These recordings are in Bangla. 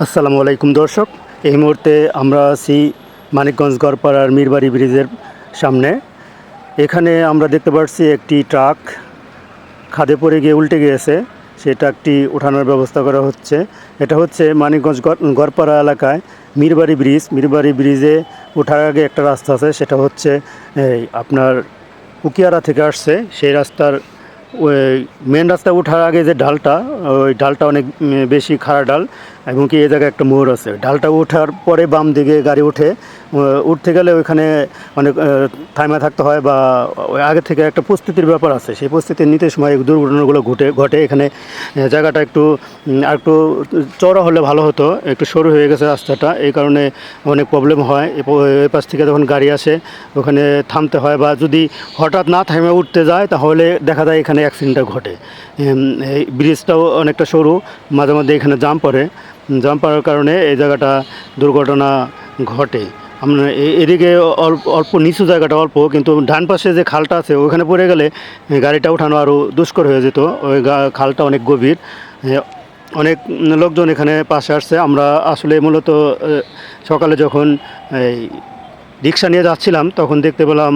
আসসালামু আলাইকুম দর্শক, এই মুহূর্তে আমরা আছি মানিকগঞ্জ গড়পাড়ার মীরবাড়ি ব্রিজের সামনে। এখানে আমরা দেখতে পাচ্ছি একটি ট্রাক খাদে পড়ে গিয়ে উল্টে গিয়েছে। সেই ট্রাকটি ওঠানোর ব্যবস্থা করা হচ্ছে। এটা হচ্ছে মানিকগঞ্জ গড়পাড়া এলাকায় মীরবাড়ি ব্রিজে ওঠার আগে একটা রাস্তা আছে, সেটা হচ্ছে আপনার উকিয়ারা থেকে আসছে। সেই রাস্তার ওই মেন রাস্তা ওঠার আগে যে ডালটা, ওই ডালটা অনেক বেশি খাড়া ডাল, এবং কি এই জায়গায় একটা মোড় আছে। ডালটা ওঠার পরে বাম দিকে গাড়ি ওঠে, উঠতে গেলে ওইখানে অনেক থামে থাকতে হয়, বা ওই আগে থেকে একটা প্রস্তুতির ব্যাপার আছে। সেই প্রস্তুতি নিতে সময় দুর্ঘটনাগুলো ঘটে। এখানে জায়গাটা একটু আর একটু চওড়া হলে ভালো হতো, একটু সরু হয়ে গেছে রাস্তাটা, এই কারণে অনেক প্রবলেম হয়। এই পাশ থেকে যখন গাড়ি আসে ওখানে থামতে হয়, বা যদি হঠাৎ না থামে উঠতে যায় তাহলে দেখা যায় এখানে অ্যাক্সিডেন্টটা ঘটে। এই ব্রিজটাও অনেকটা সরু, মাঝে মাঝে এখানে জাম পড়ার কারণে এই জায়গাটা দুর্ঘটনা ঘটে। আমরা এদিকে অল্প নিচু জায়গাটা অল্প, কিন্তু ডান পাশে যে খালটা আছে ওখানে পড়ে গেলে গাড়িটা ওঠানো আরও দুষ্কর হয়ে যেত। ওই খালটা অনেক গভীর। অনেক লোকজন এখানে পাশে আসছে। আমরা আসলে মূলত সকালে যখন এই রিক্সা নিয়ে যাচ্ছিলাম তখন দেখতে পেলাম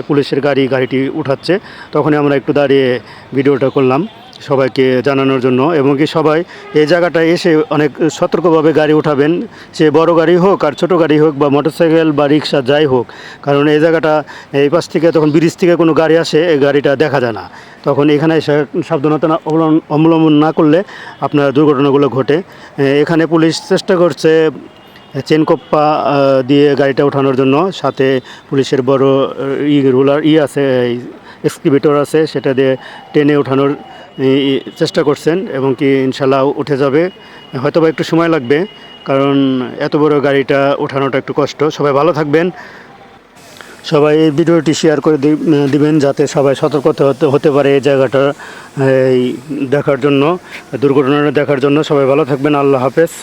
পুলিশের গাড়িটি উঠাচ্ছে। তখনই আমরা একটু দাঁড়িয়ে ভিডিওটা করলাম সবাইকে জানানোর জন্য, এবং কি সবাই এই জায়গাটায় এসে অনেক সতর্কভাবে গাড়ি উঠাবেন, সে বড় গাড়ি হোক আর ছোট গাড়ি হোক, বা মোটরসাইকেল বা রিক্সা যাই হোক। কারণ এই জায়গাটা, এই পাশ থেকে তখন ব্রিজ থেকে কোনো গাড়ি আসে এই গাড়িটা দেখা যায় না, তখন এখানে এসে সাবধানতা অবলম্বন না করলে আপনার দুর্ঘটনাগুলো ঘটে। এখানে পুলিশ চেষ্টা করছে চেনকোপ্পা দিয়ে গাড়িটা ওঠানোর জন্য। সাথে পুলিশের বড় রোলার আছে, এক্সকাভেটর আছে, সেটা দিয়ে টেনে ওঠানোর চেষ্টা করছেন, এবং কি ইনশাল্লাহ উঠে যাবে। হয়তো বা একটু সময় লাগবে, কারণ এত বড় গাড়িটা ওঠানোটা একটু কষ্ট। সবাই ভালো থাকবেন। সবাই এই ভিডিওটি শেয়ার করে দিবেন, যাতে সবাই সতর্ক হতে পারে এই জায়গাটা দেখার জন্য, দুর্ঘটনাটা দেখার জন্য। সবাই ভালো থাকবেন। আল্লাহ হাফেজ।